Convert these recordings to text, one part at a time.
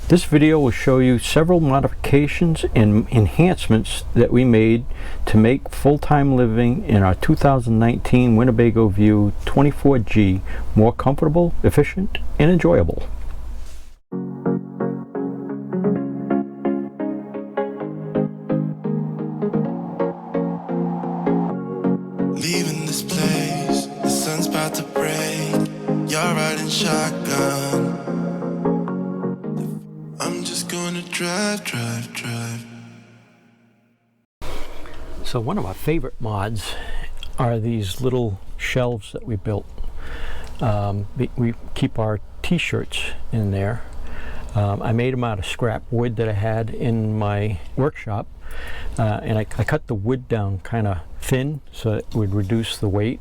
This video will show you several modifications and enhancements that we made to make full-time living in our 2019 Winnebago View 24G more comfortable, efficient, and enjoyable. Leaving this place, the sun's about to break. You're riding shotgun. I'm just gonna drive. So one of our favorite mods are these little shelves that we built. We keep our t-shirts in there. I made them out of scrap wood that I had in my workshop, and I cut the wood down kind of thin so it would reduce the weight.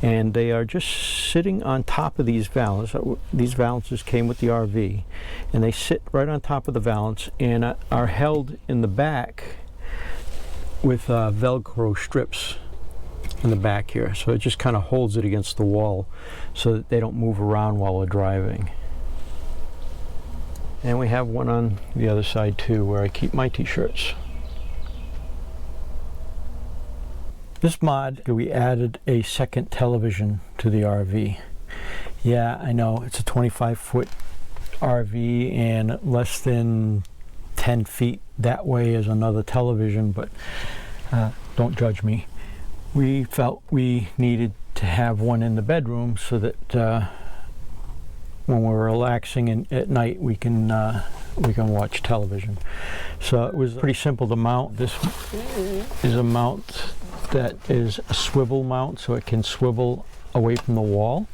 And they are just sitting on top of these valance. These valances came with the RV, and they sit right on top of the valance and are held in the back with Velcro strips in the back here. So it just kind of holds it against the wall so that they don't move around while we're driving. And we have one on the other side too, where I keep my t-shirts. This mod, we added a second television to the RV. Yeah, I know, it's a 25-foot RV, and less than 10 feet that way is another television, but don't judge me. We felt we needed to have one in the bedroom so that when we're relaxing at night we can watch television. So it was pretty simple to mount. This is a mount that is a swivel mount, so it can swivel away from the wall,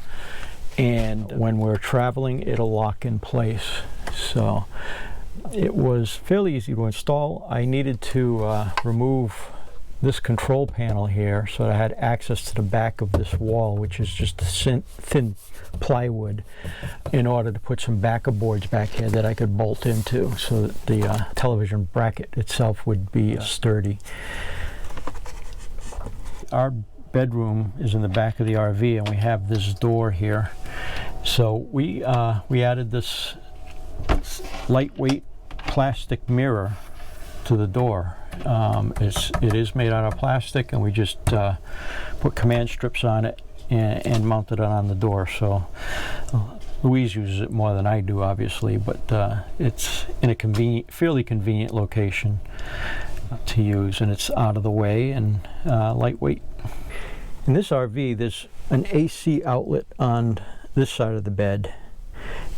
and when we're traveling it'll lock in place. So it was fairly easy to install. I needed to remove this control panel here so that I had access to the back of this wall, which is just a thin plywood, in order to put some backer boards back here that I could bolt into so that the television bracket itself would be sturdy. Our bedroom is in the back of the RV, and we have this door here. So we added this lightweight plastic mirror to the door. It is made out of plastic, and we just put command strips on it and mounted it on the door. So Louise uses it more than I do, obviously, but it's in a fairly convenient location to use, and it's out of the way and lightweight. In this RV, there's an AC outlet on this side of the bed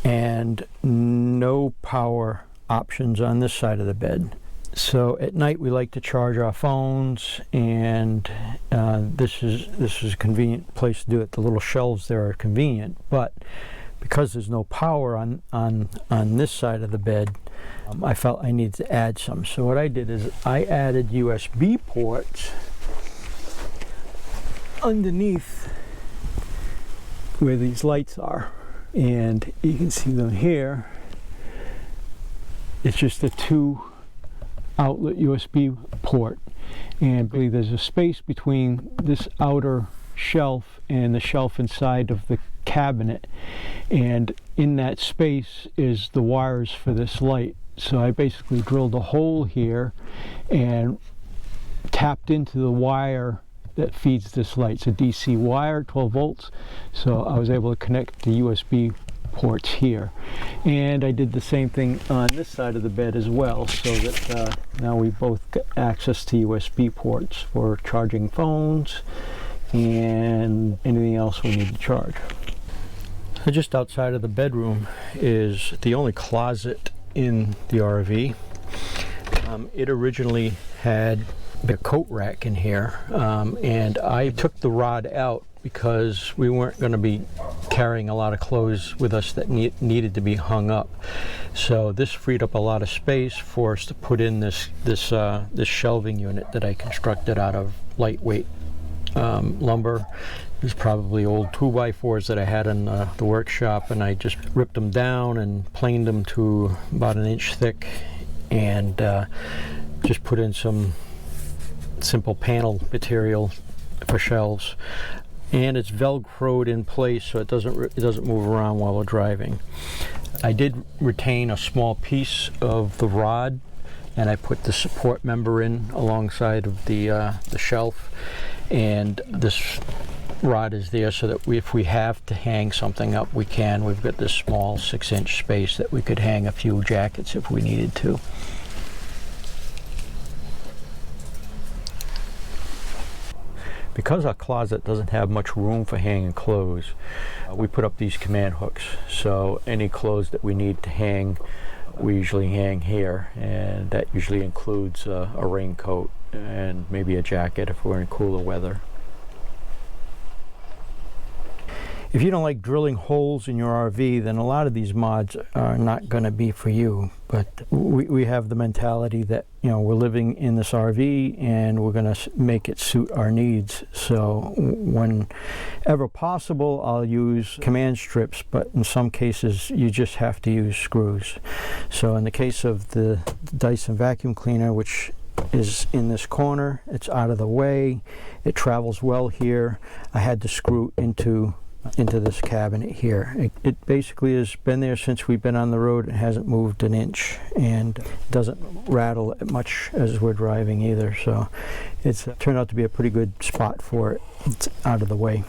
and no power options on this side of the bed. So at night we like to charge our phones, and this is a convenient place to do it. The little shelves there are convenient, but because there's no power on this side of the bed, I felt I needed to add some. So what I did is I added USB ports underneath where these lights are, and you can see them here. It's just a 2 outlet USB port, and there's a space between this outer shelf and the shelf inside of the cabinet, and in that space is the wires for this light. So I basically drilled a hole here and tapped into the wire that feeds this light. It's a DC wire, 12 volts, so I was able to connect the USB ports here. And I did the same thing on this side of the bed as well, so that now we both get access to USB ports for charging phones and anything else we need to charge. So just outside of the bedroom is the only closet in the RV. It originally had a coat rack in here, and I took the rod out because we weren't going to be carrying a lot of clothes with us that needed to be hung up. So this freed up a lot of space for us to put in this shelving unit that I constructed out of lightweight lumber. There's probably old 2x4s that I had in the workshop, and I just ripped them down and planed them to about 1 inch thick, and just put in some simple panel material for shelves. and it's velcroed in place so it doesn't move around while we're driving. I did retain a small piece of the rod, and I put the support member in alongside of the shelf, and this rod is there so that if we have to hang something up, we can. We've got this small 6-inch space that we could hang a few jackets if we needed to. Because our closet doesn't have much room for hanging clothes, we put up these command hooks. So any clothes that we need to hang, we usually hang here, and that usually includes a raincoat and maybe a jacket if we're in cooler weather. If you don't like drilling holes in your RV, then a lot of these mods are not going to be for you. But we have the mentality that, you know, we're living in this RV and we're going to make it suit our needs. So whenever possible, I'll use command strips, but in some cases you just have to use screws. So in the case of the Dyson vacuum cleaner, which is in this corner, it's out of the way, it travels well here, I had to screw into this cabinet here. It basically has been there since we've been on the road. It hasn't moved an inch, and it doesn't rattle much as we're driving either, so it's turned out to be a pretty good spot for it. It's out of the way.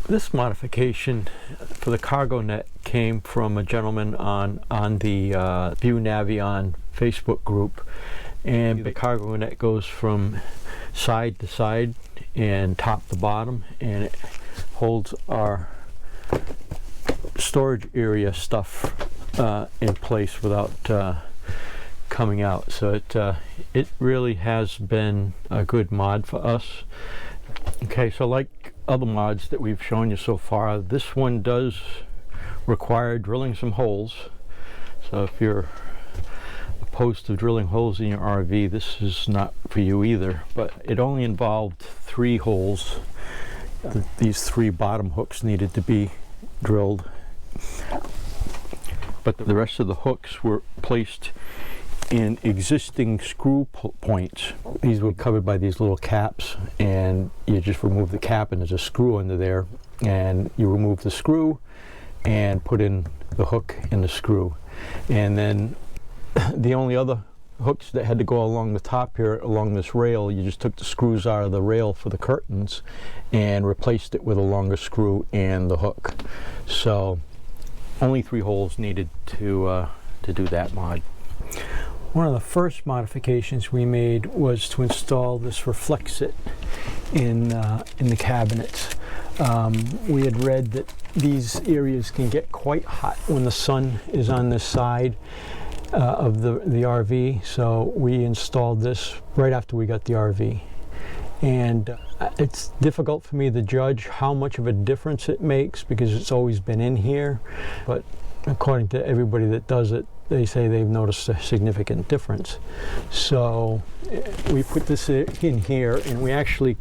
This modification for the cargo net came from a gentleman on the View Navion Facebook group, and the cargo net goes from side to side and top to bottom, and it holds our storage area stuff in place without coming out. So it really has been a good mod for us. Okay, so like other mods that we've shown you so far, this one does require drilling some holes. So if you're opposed to drilling holes in your RV, this is not for you either. But it only involved 3 holes. These 3 bottom hooks needed to be drilled, but the rest of the hooks were placed in existing screw points. These were covered by these little caps, and you just remove the cap and there's a screw under there, and you remove the screw and put in the hook in the screw. And then the only other hooks that had to go along the top here, along this rail, you just took the screws out of the rail for the curtains and replaced it with a longer screw and the hook. So only 3 holes needed to do that mod. One of the first modifications we made was to install this Reflectix in the cabinets. We had read that these areas can get quite hot when the sun is on this side of the RV, so we installed this right after we got the RV. And it's difficult for me to judge how much of a difference it makes because it's always been in here, but according to everybody that does it, they say they've noticed a significant difference. So we put this in here, and we actually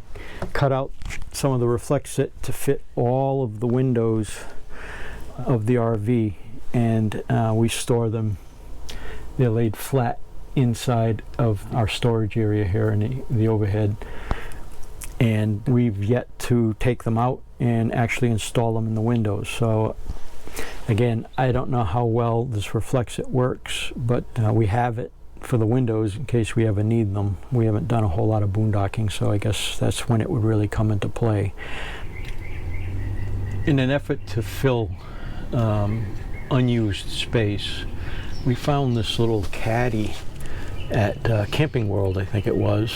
cut out some of the Reflectix to fit all of the windows of the RV, and we store them. They're laid flat inside of our storage area here in the overhead, and we've yet to take them out and actually install them in the windows. So again, I don't know how well this Reflectix works, but we have it for the windows in case we ever need them. We haven't done a whole lot of boondocking, so I guess that's when it would really come into play. In an effort to fill unused space, we found this little caddy at Camping World, I think it was,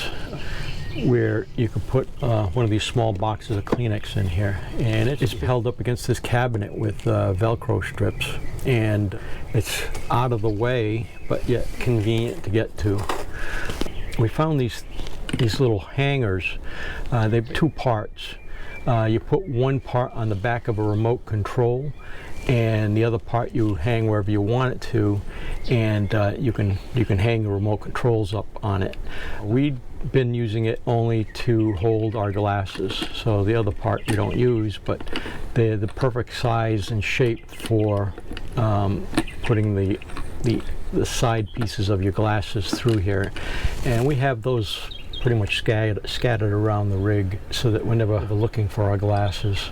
where you could put one of these small boxes of Kleenex in here, and it's held up against this cabinet with Velcro strips, and it's out of the way but yet convenient to get to. We found these little hangers. They've 2 parts. You put one part on the back of a remote control, and the other part you hang wherever you want it to, and you can hang the remote controls up on it. We'd been using it only to hold our glasses, so the other part we don't use, but they're the perfect size and shape for putting the the side pieces of your glasses through here, and we have those pretty much scattered around the rig so that whenever we're looking for our glasses.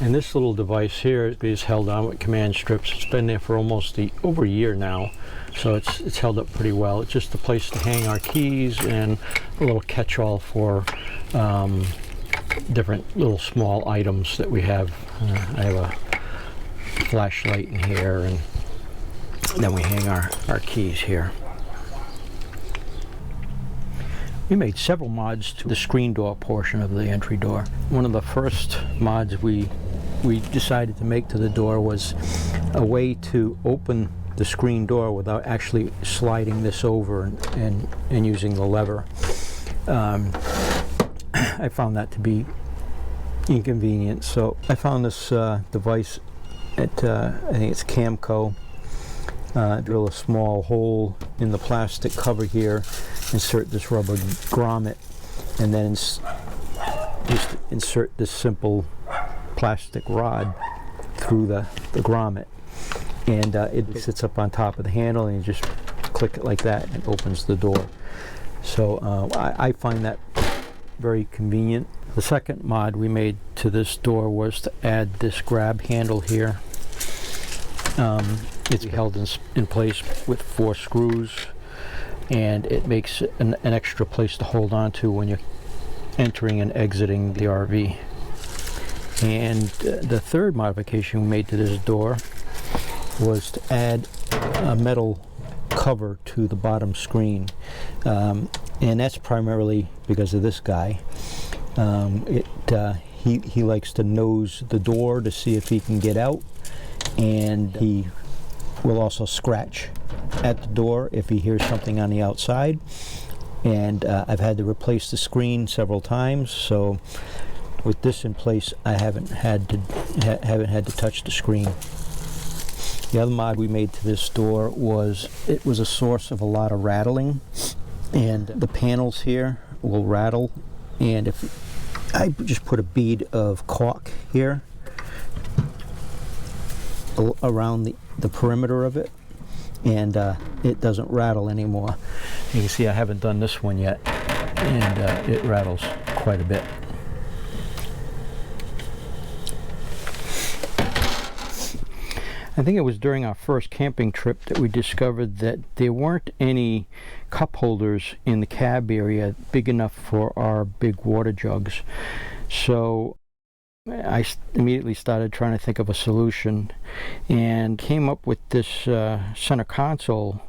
And this little device here is held on with command strips. It's been there for almost over a year now, so it's held up pretty well. It's just a place to hang our keys and a little catch-all for different little small items that we have. I have a flashlight in here, and then we hang our keys here. We made several mods to the screen door portion of the entry door. One of the first mods we decided to make to the door was a way to open the screen door without actually sliding this over and using the lever. I found that to be inconvenient, so I found this device at I think it's Camco. Drill a small hole in the plastic cover here, insert this rubber grommet, and then just insert this simple plastic rod through the grommet, and it sits up on top of the handle, and you just click it like that and it opens the door. So I find that very convenient. The second mod we made to this door was to add this grab handle here. It's held in place with 4 screws, and it makes an extra place to hold on to when you're entering and exiting the RV. And the third modification we made to this door was to add a metal cover to the bottom screen, and that's primarily because of this guy. He likes to nose the door to see if he can get out, and he will also scratch at the door if he hears something on the outside. And I've had to replace the screen several times, so with this in place, I haven't had to touch the screen. The other mod we made to this door was a source of a lot of rattling, and the panels here will rattle, and if I just put a bead of caulk here around the perimeter of it, and it doesn't rattle anymore. You can see I haven't done this one yet, and it rattles quite a bit. I think it was during our first camping trip that we discovered that there weren't any cup holders in the cab area big enough for our big water jugs. So I immediately started trying to think of a solution and came up with this center console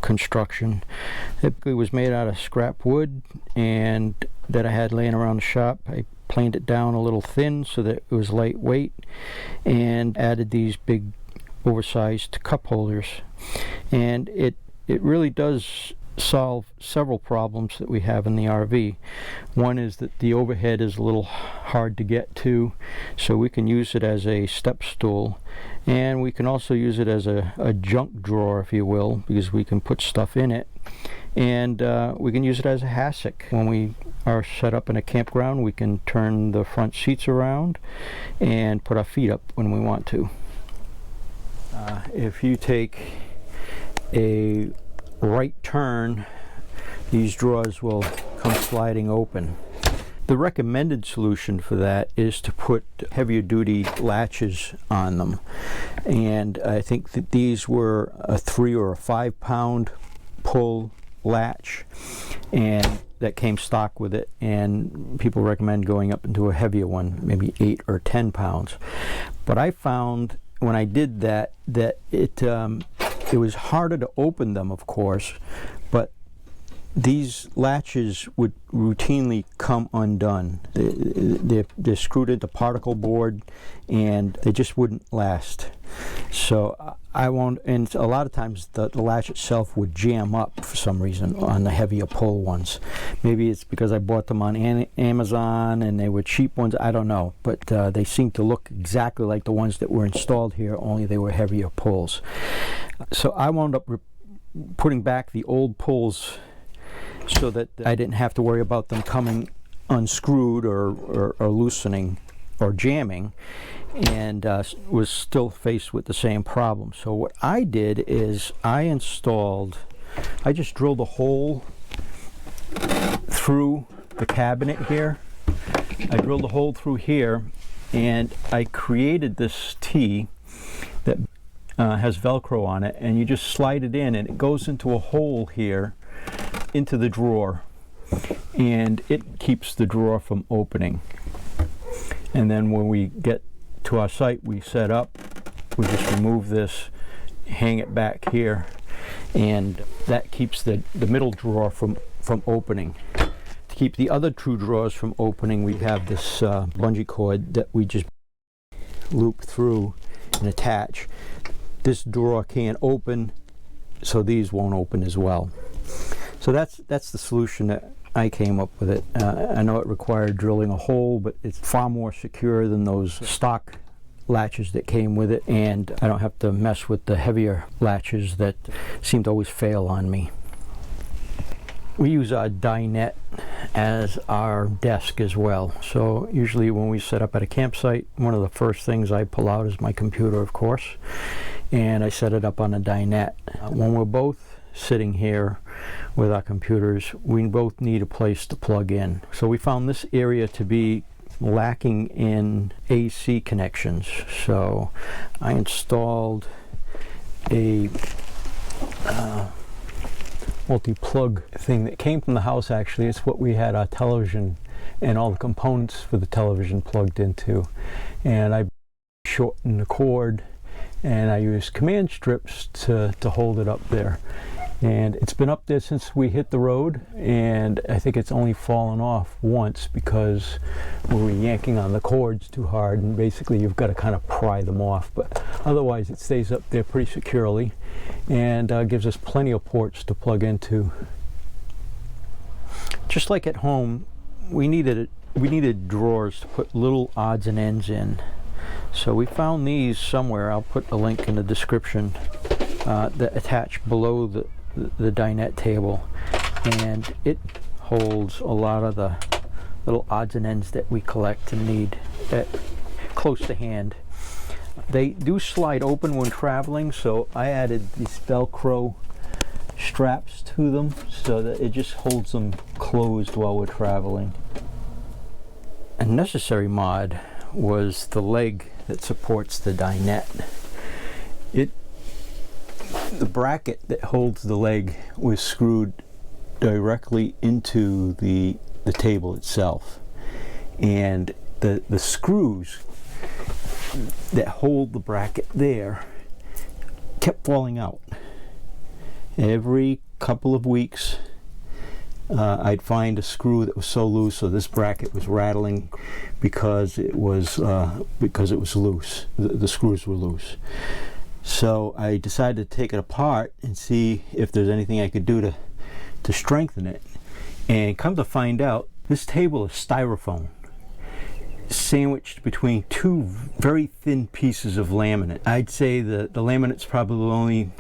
construction. It was made out of scrap wood and that I had laying around the shop. I planed it down a little thin so that it was lightweight and added these big oversized cup holders, and it really does solve several problems that we have in the RV. One is that the overhead is a little hard to get to, so we can use it as a step stool, and we can also use it as a junk drawer, if you will, because we can put stuff in it, and we can use it as a hassock. When we are set up in a campground, we can turn the front seats around and put our feet up when we want to. If you take a right turn, these drawers will come sliding open. The recommended solution for that is to put heavier duty latches on them, and I think that these were a 3 or a 5 pound pull latch, and that came stock with it, and people recommend going up into a heavier one, maybe 8 or 10 pounds. But I found when I did that it was harder to open them, of course, but these latches would routinely come undone. They're screwed into particle board, and they just wouldn't last. So I won't, and a lot of times the latch itself would jam up for some reason on the heavier pull ones. Maybe it's because I bought them on Amazon and they were cheap ones, I don't know, but they seem to look exactly like the ones that were installed here, only they were heavier pulls. So I wound up putting back the old pulls so that I didn't have to worry about them coming unscrewed or loosening or jamming, and was still faced with the same problem. So what I did is I just drilled a hole through the cabinet here. I drilled a hole through here, and I created this T that has Velcro on it, and you just slide it in and it goes into a hole here into the drawer, and it keeps the drawer from opening. And then when we get to our site, we set up, we just remove this, hang it back here, and that keeps the middle drawer from opening. To keep the other two drawers from opening, we have this bungee cord that we just loop through and attach. This drawer can't open, so these won't open as well. So that's the solution that I came up with it. I know it required drilling a hole, but it's far more secure than those stock latches that came with it, and I don't have to mess with the heavier latches that seem to always fail on me. We use our dinette as our desk as well. So usually when we set up at a campsite, one of the first things I pull out is my computer, of course, and I set it up on a dinette. When we're both sitting here with our computers, we both need a place to plug in. So we found this area to be lacking in AC connections. So I installed a multi-plug thing that came from the house. Actually, it's what we had our television and all the components for the television plugged into, and I shortened the cord and I used command strips to hold it up there. And it's been up there since we hit the road, and I think it's only fallen off once because we were yanking on the cords too hard, and basically you've got to kind of pry them off. But otherwise it stays up there pretty securely, and gives us plenty of ports to plug into. Just like at home, we needed drawers to put little odds and ends in. So we found these somewhere. I'll put a link in the description that attach below the dinette table, and it holds a lot of the little odds and ends that we collect and need close to hand. They do slide open when traveling, so I added these Velcro straps to them so that it just holds them closed while we're traveling. A necessary mod was the leg that supports the dinette. The bracket that holds the leg was screwed directly into the table itself, and the screws that hold the bracket there kept falling out. Every couple of weeks I'd find a screw that was so loose, so this bracket was rattling because it was loose. The screws were loose. So I decided to take it apart and see if there's anything I could do to strengthen it. And come to find out, this table is styrofoam sandwiched between two very thin pieces of laminate. I'd say the laminate's probably only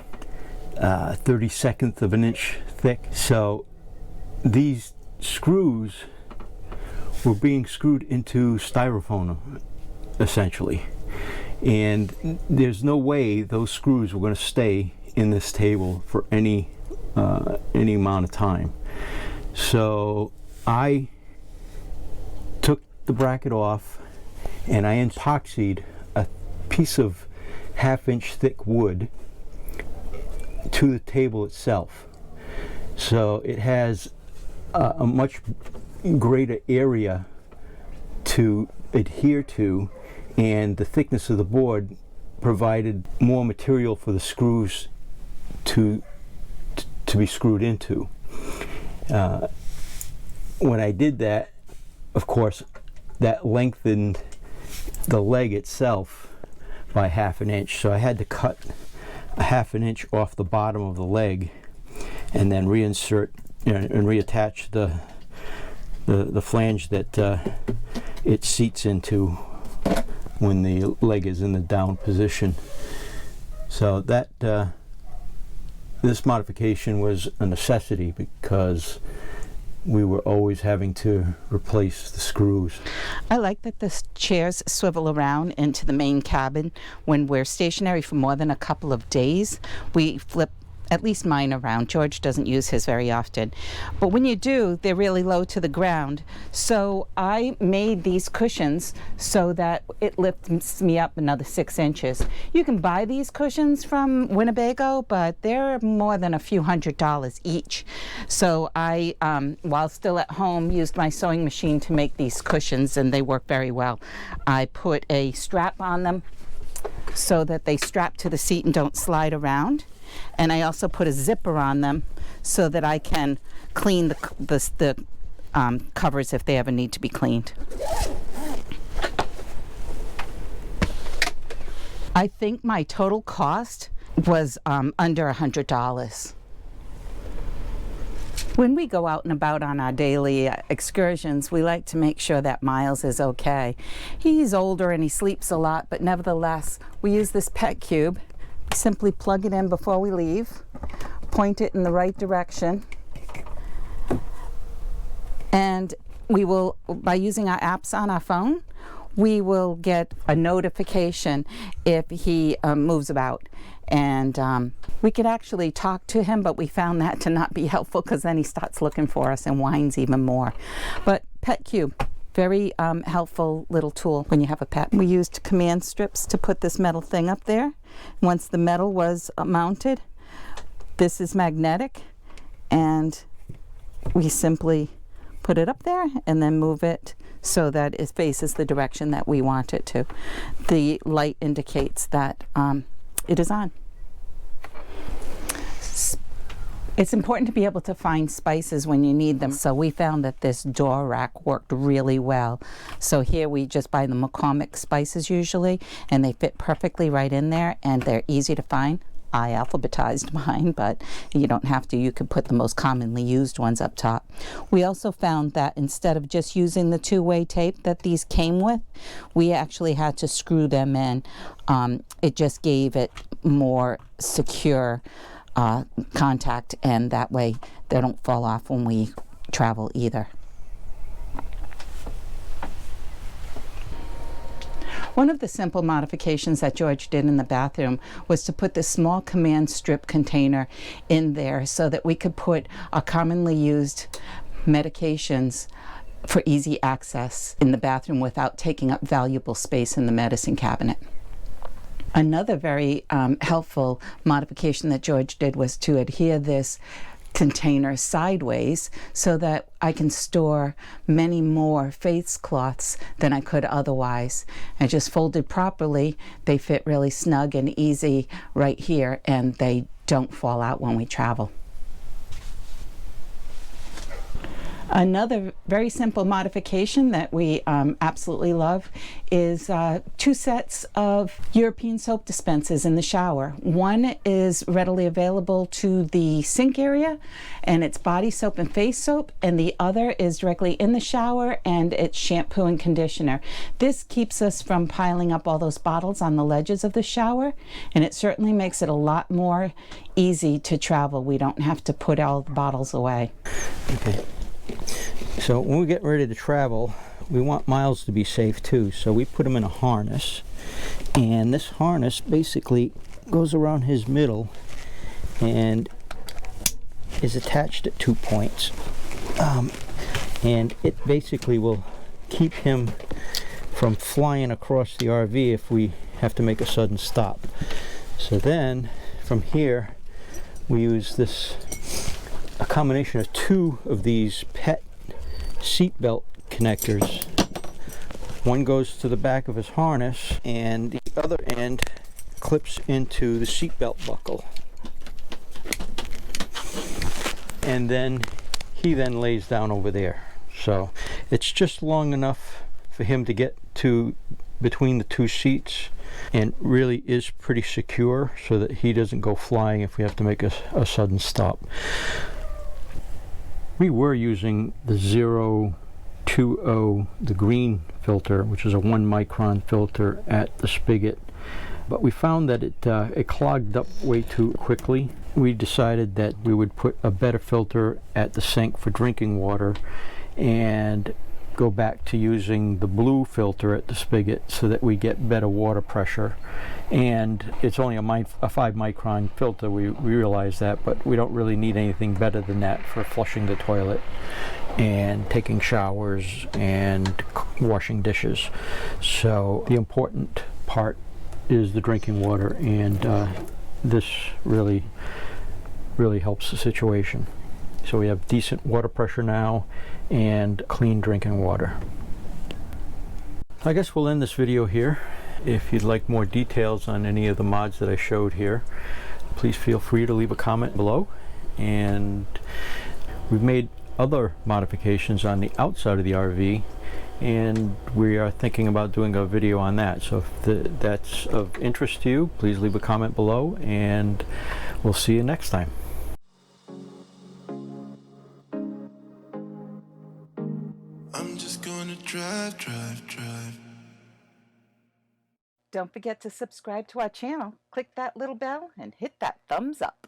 32nd of an inch thick. So these screws were being screwed into styrofoam, essentially. And there's no way those screws were going to stay in this table for any amount of time. So I took the bracket off and I epoxied a piece of 1/2 inch thick wood to the table itself. So it has a much greater area to adhere to, and the thickness of the board provided more material for the screws to be screwed into. When I did that, of course, that lengthened the leg itself by 1/2 inch, so I had to cut 1/2 inch off the bottom of the leg and then reinsert and reattach the flange that it seats into when the leg is in the down position. So that this modification was a necessity because we were always having to replace the screws. I like that the chairs swivel around into the main cabin. When we're stationary for more than a couple of days, we flip at least mine around. George doesn't use his very often. But when you do, they're really low to the ground. So I made these cushions so that it lifts me up another 6 inches. You can buy these cushions from Winnebago, but they're more than a few $100s each. So I, while still at home, used my sewing machine to make these cushions, and they work very well. I put a strap on them so that they strap to the seat and don't slide around. And I also put a zipper on them so that I can clean the covers if they ever need to be cleaned. I think my total cost was under $100. When we go out and about on our daily excursions, we like to make sure that Miles is okay. He's older and he sleeps a lot, but nevertheless, we use this pet cube. Simply plug it in before we leave, point it in the right direction, and we will, by using our apps on our phone, we will get a notification if he moves about. And we could actually talk to him, but we found that to not be helpful because then he starts looking for us and whines even more. But Pet Cube, very helpful little tool when you have a pet. We used command strips to put this metal thing up there. Once the metal was mounted, this is magnetic, and we simply put it up there and then move it so that it faces the direction that we want it to. The light indicates that it is on. It's important to be able to find spices when you need them. So we found that this door rack worked really well. So here we just buy the McCormick spices usually, and they fit perfectly right in there, and they're easy to find. I alphabetized mine, but you don't have to. You could put the most commonly used ones up top. We also found that instead of just using the two-way tape that these came with, we actually had to screw them in. It just gave it more secure contact, and that way they don't fall off when we travel either. One of the simple modifications that George did in the bathroom was to put this small command strip container in there so that we could put our commonly used medications for easy access in the bathroom without taking up valuable space in the medicine cabinet. Another very helpful modification that George did was to adhere this container sideways so that I can store many more face cloths than I could otherwise. And just folded properly, they fit really snug and easy right here, and they don't fall out when we travel. Another very simple modification that we absolutely love is 2 sets of European soap dispensers in the shower. One is readily available to the sink area, and it's body soap and face soap, and the other is directly in the shower, and it's shampoo and conditioner. This keeps us from piling up all those bottles on the ledges of the shower, and it certainly makes it a lot more easy to travel. We don't have to put all the bottles away. Okay. So when we get ready to travel, we want Miles to be safe too, so we put him in a harness, and this harness basically goes around his middle and is attached at 2 points, and it basically will keep him from flying across the RV if we have to make a sudden stop. So then from here we use a combination of 2 of these pet seatbelt connectors. One goes to the back of his harness, and the other end clips into the seatbelt buckle. And then he lays down over there. So it's just long enough for him to get to between the 2 seats, and really is pretty secure so that he doesn't go flying if we have to make a sudden stop. We were using the 020, the green filter, which is a 1 micron filter at the spigot, but we found that it clogged up way too quickly. We decided that we would put a better filter at the sink for drinking water, and go back to using the blue filter at the spigot so that we get better water pressure. And it's only a 5 micron filter, we realize that, but we don't really need anything better than that for flushing the toilet and taking showers and washing dishes. So the important part is the drinking water, and this really helps the situation. So we have decent water pressure now and clean drinking water. I guess we'll end this video here. If you'd like more details on any of the mods that I showed here, please feel free to leave a comment below. And we've made other modifications on the outside of the RV, and we are thinking about doing a video on that. So if that's of interest to you, please leave a comment below, and we'll see you next time. I'm just gonna drive. Don't forget to subscribe to our channel, click that little bell, and hit that thumbs up.